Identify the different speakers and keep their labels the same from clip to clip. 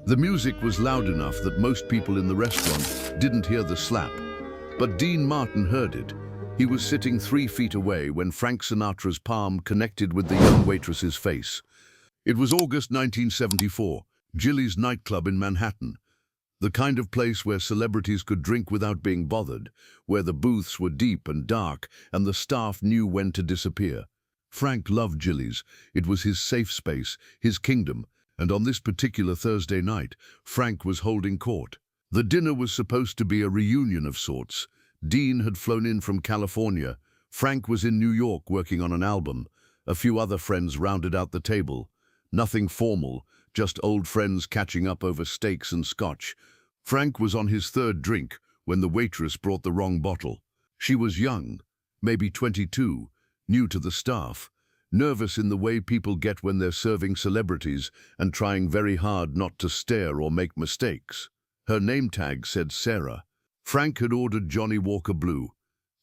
Speaker 1: The music was loud enough that most people in the restaurant didn't hear the slap. But Dean Martin heard it. He was sitting 3 feet away when Frank Sinatra's palm connected with the young waitress's face. It was August 1974, JILLY'S nightclub in Manhattan. The kind of place where celebrities could drink without being bothered, where the booths were deep and dark and the staff knew when to disappear. Frank loved JILLY'S. It was his safe space, his kingdom, and on this particular Thursday night, Frank was holding court. The dinner was supposed to be a reunion of sorts. Dean had flown in from California. Frank was in New York working on an album. A few other friends rounded out the table. Nothing formal, just old friends catching up over steaks and scotch. Frank was on his 3rd drink when the waitress brought the wrong bottle. She was young, maybe 22, new to the staff, nervous in the way people get when they're serving celebrities and trying very hard not to stare or make mistakes. Her name tag said Sarah. Frank had ordered Johnnie Walker Blue.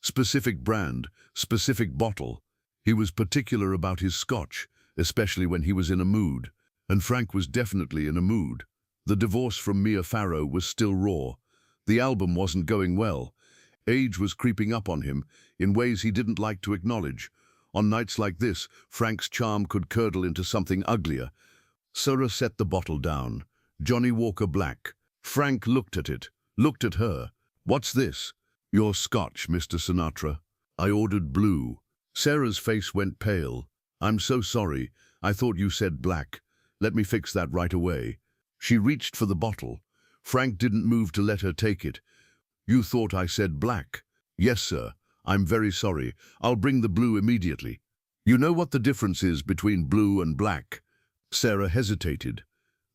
Speaker 1: Specific brand, specific bottle. He was particular about his scotch, especially when he was in a mood. And Frank was definitely in a mood. The divorce from Mia Farrow was still raw. The album wasn't going well. Age was creeping up on him in ways he didn't like to acknowledge. On nights like this, Frank's charm could curdle into something uglier. Sarah set the bottle down. Johnnie Walker Black. Frank looked at it, looked at her. "What's this?" "Your scotch, Mr. Sinatra." "I ordered blue." Sarah's face went pale. "I'm so sorry. I thought you said black. Let me fix that right away." She reached for the bottle. Frank didn't move to let her take it. "You thought I said black?" "Yes, sir. I'm very sorry. I'll bring the blue immediately." "You know what the difference is between blue and black?" Sarah hesitated.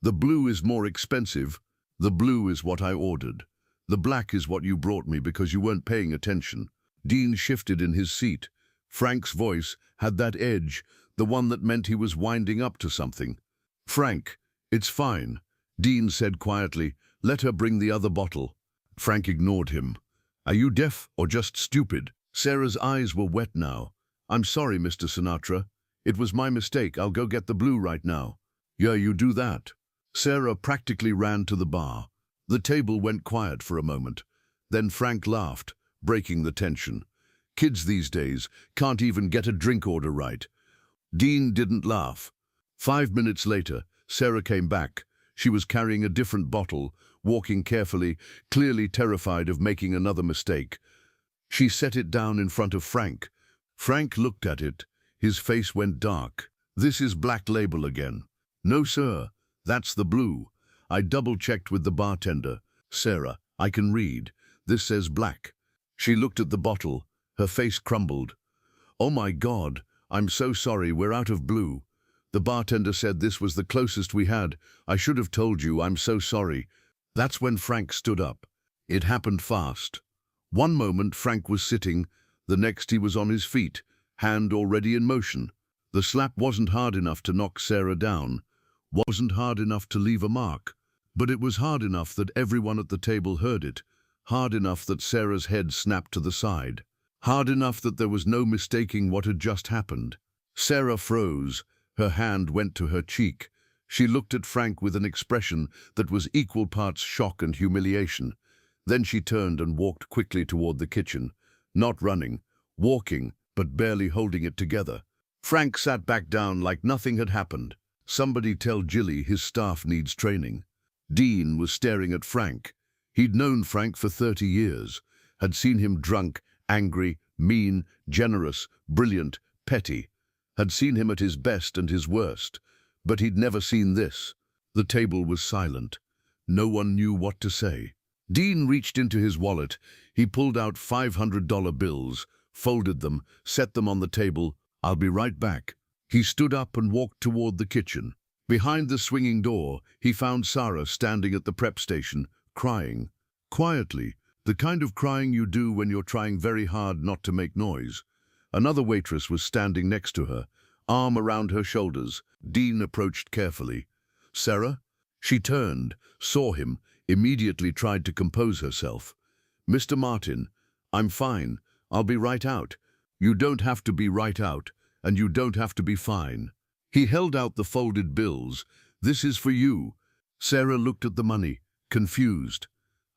Speaker 1: "The blue is more expensive. The blue is what I ordered. The black is what you brought me because you weren't paying attention." Dean shifted in his seat. Frank's voice had that edge, the one that meant he was winding up to something. "Frank, it's fine," Dean said quietly. "Let her bring the other bottle." Frank ignored him. "Are you deaf or just stupid?" Sarah's eyes were wet now. "I'm sorry, Mr. Sinatra. It was my mistake. I'll go get the blue right now." "Yeah, you do that." Sarah practically ran to the bar. The table went quiet for a moment. Then Frank laughed, breaking the tension. Kids these days can't even get a drink order right. Dean didn't laugh. 5 minutes later, Sarah came back. She was carrying a different bottle, walking carefully, clearly terrified of making another mistake. She set it down in front of Frank. Frank looked at it. His face went dark. "This is Black Label again." "No, sir. That's the blue. I double-checked with the bartender." "Sarah, I can read. This says black." She looked at the bottle. Her face crumbled. "Oh my God, I'm so sorry, we're out of blue. The bartender said this was the closest we had. I should have told you, I'm so sorry." That's when Frank stood up. It happened fast. One moment Frank was sitting, the next he was on his feet, hand already in motion. The slap wasn't hard enough to knock Sarah down, wasn't hard enough to leave a mark. But it was hard enough that everyone at the table heard it, hard enough that Sarah's head snapped to the side, hard enough that there was no mistaking what had just happened. Sarah froze, her hand went to her cheek. She looked at Frank with an expression that was equal parts shock and humiliation. Then she turned and walked quickly toward the kitchen, not running, walking, but barely holding it together. Frank sat back down like nothing had happened. "Somebody tell Jilly his staff needs training." Dean was staring at Frank. He'd known Frank for 30 years, had seen him drunk, angry, mean, generous, brilliant, petty, had seen him at his best and his worst, but he'd never seen this. The table was silent. No one knew what to say. Dean reached into his wallet. He pulled out $500 bills, folded them, set them on the table. "I'll be right back." He stood up and walked toward the kitchen. Behind the swinging door, he found Sarah standing at the prep station, crying. Quietly, the kind of crying you do when you're trying very hard not to make noise. Another waitress was standing next to her, arm around her shoulders. Dean approached carefully. "Sarah?" She turned, saw him, immediately tried to compose herself. "Mr. Martin, I'm fine. I'll be right out." "You don't have to be right out, and you don't have to be fine." He held out the folded bills. "This is for you." Sarah looked at the money, confused.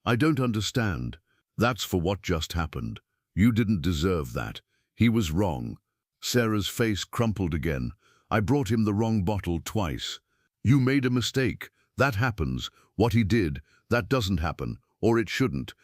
Speaker 1: I don't understand. That's for what just happened. You didn't deserve that. He was wrong. Sarah's face crumpled again. I brought him the wrong bottle twice. You made a mistake. That happens. What he did, that doesn't happen, or it shouldn't.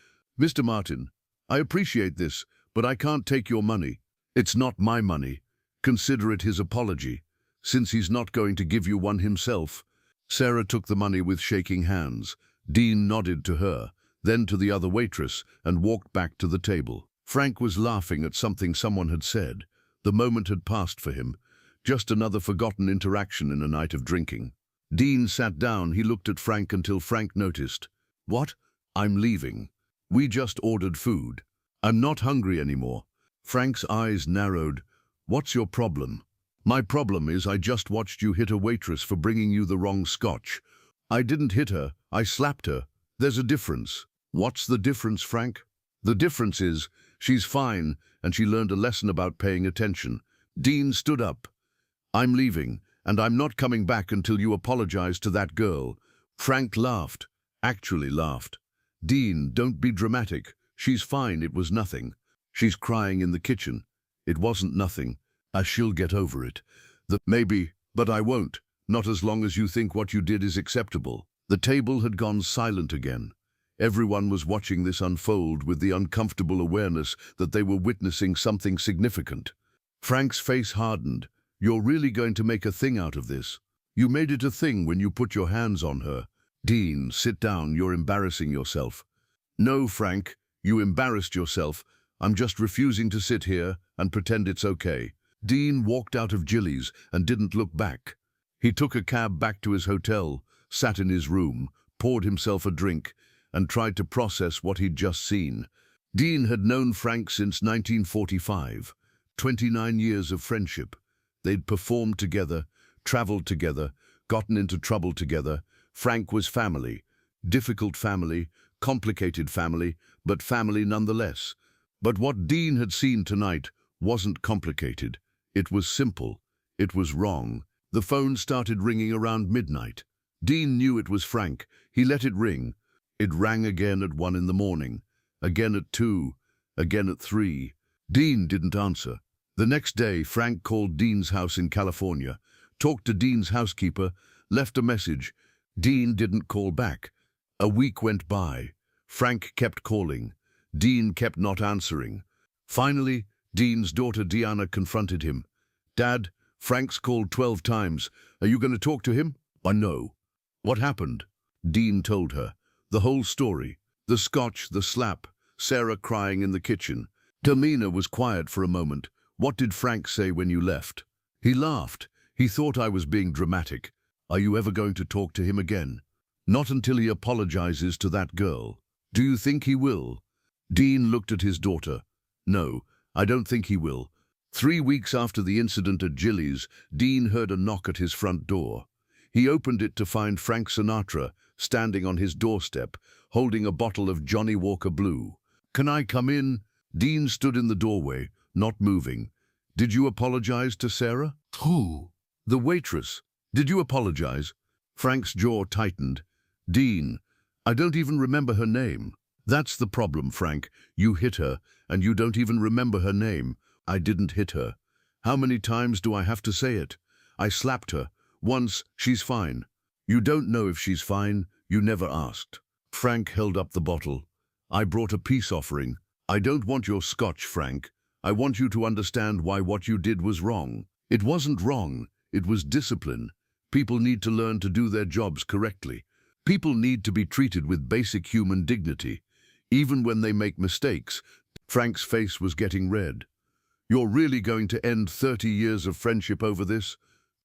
Speaker 1: Mr. Martin, I appreciate this, but I can't take your money. It's not my money. Consider it his apology, since he's not going to give you one himself. Sarah took the money with shaking hands. Dean nodded to her, then to the other waitress, and walked back to the table. Frank was laughing at something someone had said. The moment had passed for him. Just another forgotten interaction in a night of drinking. Dean sat down. He looked at Frank until Frank noticed. What? I'm leaving. We just ordered food. I'm not hungry anymore. Frank's eyes narrowed. What's your problem? My problem is I just watched you hit a waitress for bringing you the wrong scotch. I didn't hit her. I slapped her. There's a difference. What's the difference, Frank? The difference is she's fine and she learned a lesson about paying attention. Dean stood up. I'm leaving, and I'm not coming back until you apologize to that girl. Frank laughed. Actually laughed. Dean, don't be dramatic. She's fine, it was nothing. She's crying in the kitchen. It wasn't nothing. She'll get over it. Maybe, but I won't. Not as long as you think what you did is acceptable. The table had gone silent again. Everyone was watching this unfold with the uncomfortable awareness that they were witnessing something significant. Frank's face hardened. You're really going to make a thing out of this? You made it a thing when you put your hands on her. Dean, sit down, you're embarrassing yourself. No, Frank, you embarrassed yourself. I'm just refusing to sit here and pretend it's okay. Dean walked out of JILLY'S and didn't look back. He took a cab back to his hotel, sat in his room, poured himself a drink, and tried to process what he'd just seen. Dean had known Frank since 1945, 29 years of friendship. They'd performed together, traveled together, gotten into trouble together. Frank was family. Difficult family, complicated family, but family nonetheless. But what Dean had seen tonight wasn't complicated. It was simple. It was wrong. The phone started ringing around midnight. Dean knew it was Frank. He let it ring. It rang again at 1 in the morning, again at 2, again at 3. Dean didn't answer. The next day, Frank called Dean's house in California, talked to Dean's housekeeper, left a message. Dean didn't call back. A week went by. Frank kept calling. Dean kept not answering. Finally, Dean's daughter Deanna confronted him. Dad, Frank's called 12 times. Are you going to talk to him? I know. What happened? Dean told her. The whole story. The scotch, the slap, Sarah crying in the kitchen. Demeanor was quiet for a moment. What did Frank say when you left? He laughed. He thought I was being dramatic. Are you ever going to talk to him again? Not until he apologizes to that girl. Do you think he will? Dean looked at his daughter. No, I don't think he will. 3 weeks after the incident at JILLY'S, Dean heard a knock at his front door. He opened it to find Frank Sinatra standing on his doorstep, holding a bottle of Johnnie Walker Blue. Can I come in? Dean stood in the doorway, not moving. Did you apologize to Sarah? Who? The waitress. Did you apologize? Frank's jaw tightened. Dean, I don't even remember her name. That's the problem, Frank. You hit her, and you don't even remember her name. I didn't hit her. How many times do I have to say it? I slapped her. Once, she's fine. You don't know if she's fine. You never asked. Frank held up the bottle. I brought a peace offering. I don't want your scotch, Frank. I want you to understand why what you did was wrong. It wasn't wrong. It was discipline. People need to learn to do their jobs correctly. People need to be treated with basic human dignity, even when they make mistakes. Frank's face was getting red. You're really going to end 30 years of friendship over this?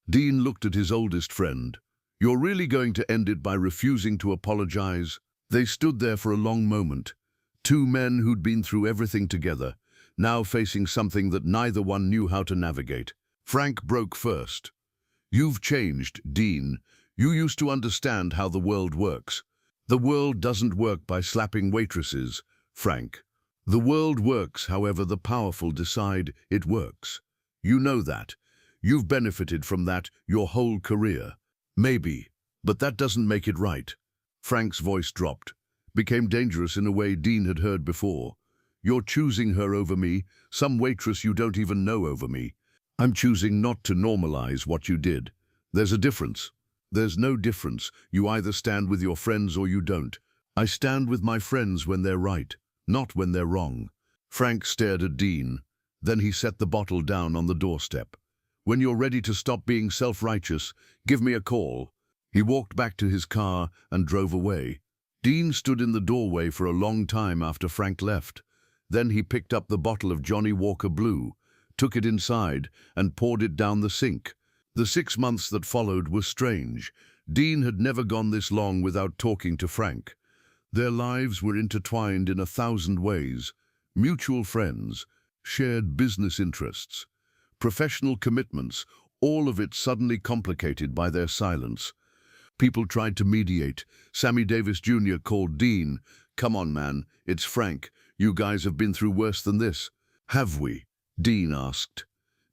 Speaker 1: Dean looked at his oldest friend. You're really going to end it by refusing to apologize? They stood there for a long moment. Two men who'd been through everything together, now facing something that neither one knew how to navigate. Frank broke first. You've changed, Dean. You used to understand how the world works. The world doesn't work by slapping waitresses, Frank. The world works however the powerful decide it works. You know that. You've benefited from that your whole career. Maybe, But that doesn't make it right. Frank's voice dropped, became dangerous in a way Dean had heard before. You're choosing her over me, some waitress you don't even know over me. I'm choosing not to normalize what you did. There's a difference. There's no difference. You either stand with your friends or you don't. I stand with my friends when they're right, not when they're wrong. Frank stared at Dean. Then he set the bottle down on the doorstep. When you're ready to stop being self-righteous, give me a call. He walked back to his car and drove away. Dean stood in the doorway for a long time after Frank left. Then he picked up the bottle of Johnnie Walker Blue, took it inside, and poured it down the sink. The 6 months that followed were strange. Dean had never gone this long without talking to Frank. Their lives were intertwined in 1,000 ways. Mutual friends, shared business interests, professional commitments, all of it suddenly complicated by their silence. People tried to mediate. Sammy Davis Jr. called Dean. Come on, man, it's Frank. You guys have been through worse than this. Have we? Dean asked.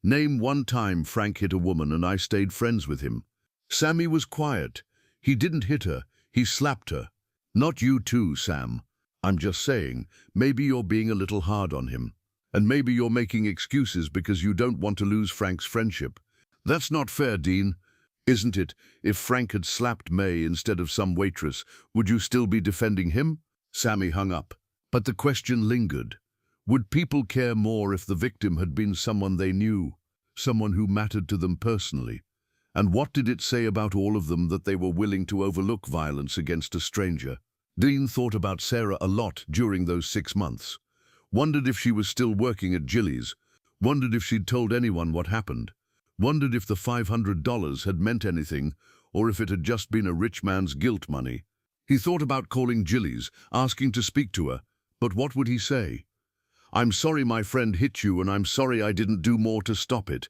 Speaker 1: Name one time Frank hit a woman and I stayed friends with him. Sammy was quiet. He didn't hit her, he slapped her. Not you too, Sam. I'm just saying, maybe you're being a little hard on him. And maybe you're making excuses because you don't want to lose Frank's friendship. That's not fair, Dean. Isn't it? If Frank had slapped May instead of some waitress, would you still be defending him? Sammy hung up. But the question lingered. Would people care more if the victim had been someone they knew, someone who mattered to them personally? And what did it say about all of them that they were willing to overlook violence against a stranger? Dean thought about Sarah a lot during those 6 months. Wondered if she was still working at JILLY'S. Wondered if she'd told anyone what happened. Wondered if the $500 had meant anything, or if it had just been a rich man's guilt money. He thought about calling JILLY'S, asking to speak to her. But what would he say? I'm sorry my friend hit you and I'm sorry I didn't do more to stop it.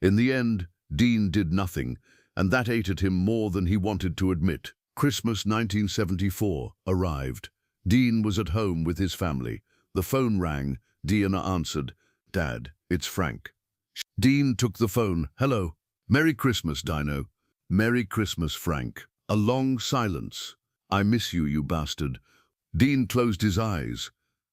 Speaker 1: In the end, Dean did nothing, and that ate at him more than he wanted to admit. Christmas 1974 arrived. Dean was at home with his family. The phone rang. Dean answered. Dad, it's Frank. Dean took the phone. Hello. Merry Christmas, Dino. Merry Christmas, Frank. A long silence. I miss you, you bastard. Dean closed his eyes.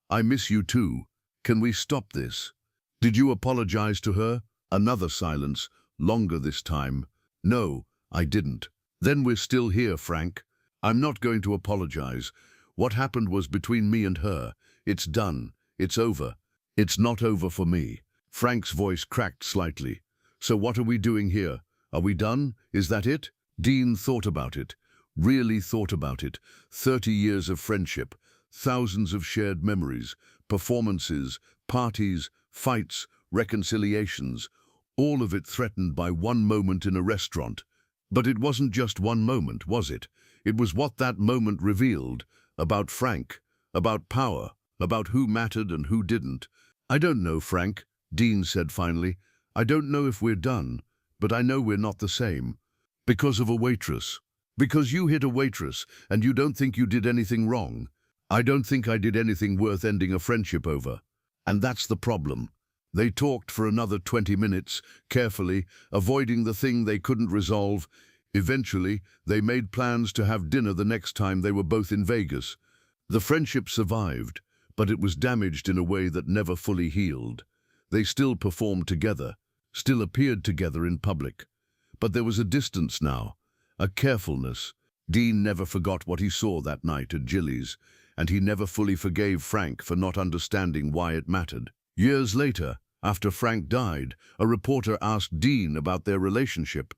Speaker 1: I miss you too. Can we stop this? Did you apologize to her? Another silence, longer this time. No, I didn't. Then we're still here, Frank. I'm not going to apologize. What happened was between me and her. It's done. It's over. It's not over for me. Frank's voice cracked slightly. So what are we doing here? Are we done? Is that it? Dean thought about it. Really thought about it. 30 years of friendship. Thousands of shared memories. Performances. Parties. Fights. Reconciliations. All of it threatened by one moment in a restaurant. But it wasn't just one moment, was it? It was what that moment revealed. About Frank. About power. About who mattered and who didn't. I don't know, Frank, Dean said finally. I don't know if we're done, but I know we're not the same. Because of a waitress. Because you hit a waitress and you don't think you did anything wrong. I don't think I did anything worth ending a friendship over. And that's the problem. They talked for another 20 minutes, carefully, avoiding the thing they couldn't resolve. Eventually, they made plans to have dinner the next time they were both in Vegas. The friendship survived, but it was damaged in a way that never fully healed. They still performed together, still appeared together in public. But there was a distance now, a carefulness. Dean never forgot what he saw that night at JILLY'S, and he never fully forgave Frank for not understanding why it mattered. Years later, after Frank died, a reporter asked Dean about their relationship,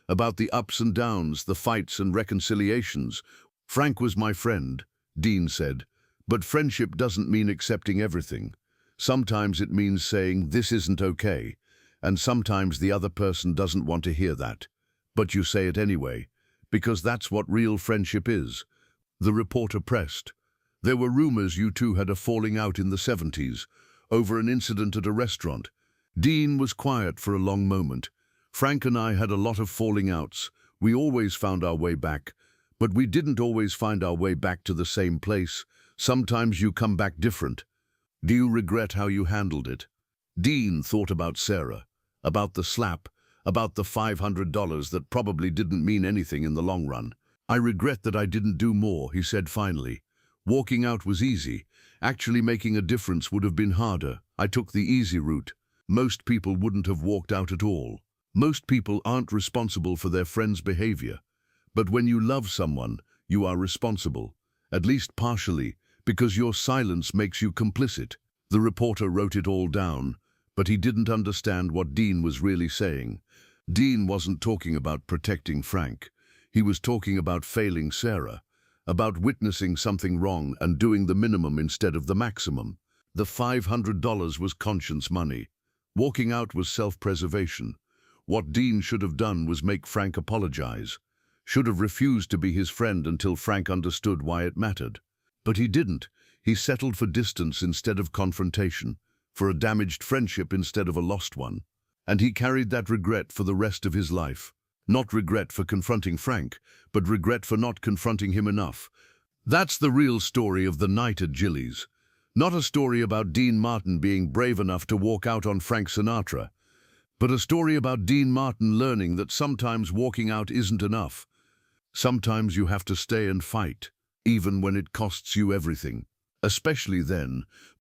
Speaker 1: about the ups and downs, the fights and reconciliations. Frank was my friend, Dean said, but friendship doesn't mean accepting everything. Sometimes it means saying, this isn't okay, and sometimes the other person doesn't want to hear that. But you say it anyway, because that's what real friendship is. The reporter pressed. There were rumors you two had a falling out in the 70s, over an incident at a restaurant. Dean was quiet for a long moment. Frank and I had a lot of falling outs. We always found our way back, but we didn't always find our way back to the same place. Sometimes you come back different. Do you regret how you handled it? Dean thought about Sarah, about the slap, about the $500 that probably didn't mean anything in the long run. "I regret that I didn't do more," he said finally. "Walking out was easy. Actually making a difference would have been harder. I took the easy route. Most people wouldn't have walked out at all. Most people aren't responsible for their friends' behavior. But when you love someone, you are responsible, at least partially, because your silence makes you complicit." The reporter wrote it all down, but he didn't understand what Dean was really saying. Dean wasn't talking about protecting Frank. He was talking about failing Sarah, about witnessing something wrong and doing the minimum instead of the maximum. The $500 was conscience money. Walking out was self-preservation. What Dean should have done was make Frank apologize. Should have refused to be his friend until Frank understood why it mattered. But he didn't. He settled for distance instead of confrontation, for a damaged friendship instead of a lost one. And he carried that regret for the rest of his life. Not regret for confronting Frank, but regret for not confronting him enough. That's the real story of the night at JILLY'S. Not a story about Dean Martin being brave enough to walk out on Frank Sinatra, but a story about Dean Martin learning that sometimes walking out isn't enough. Sometimes you have to stay and fight, even when it costs you everything. Especially then,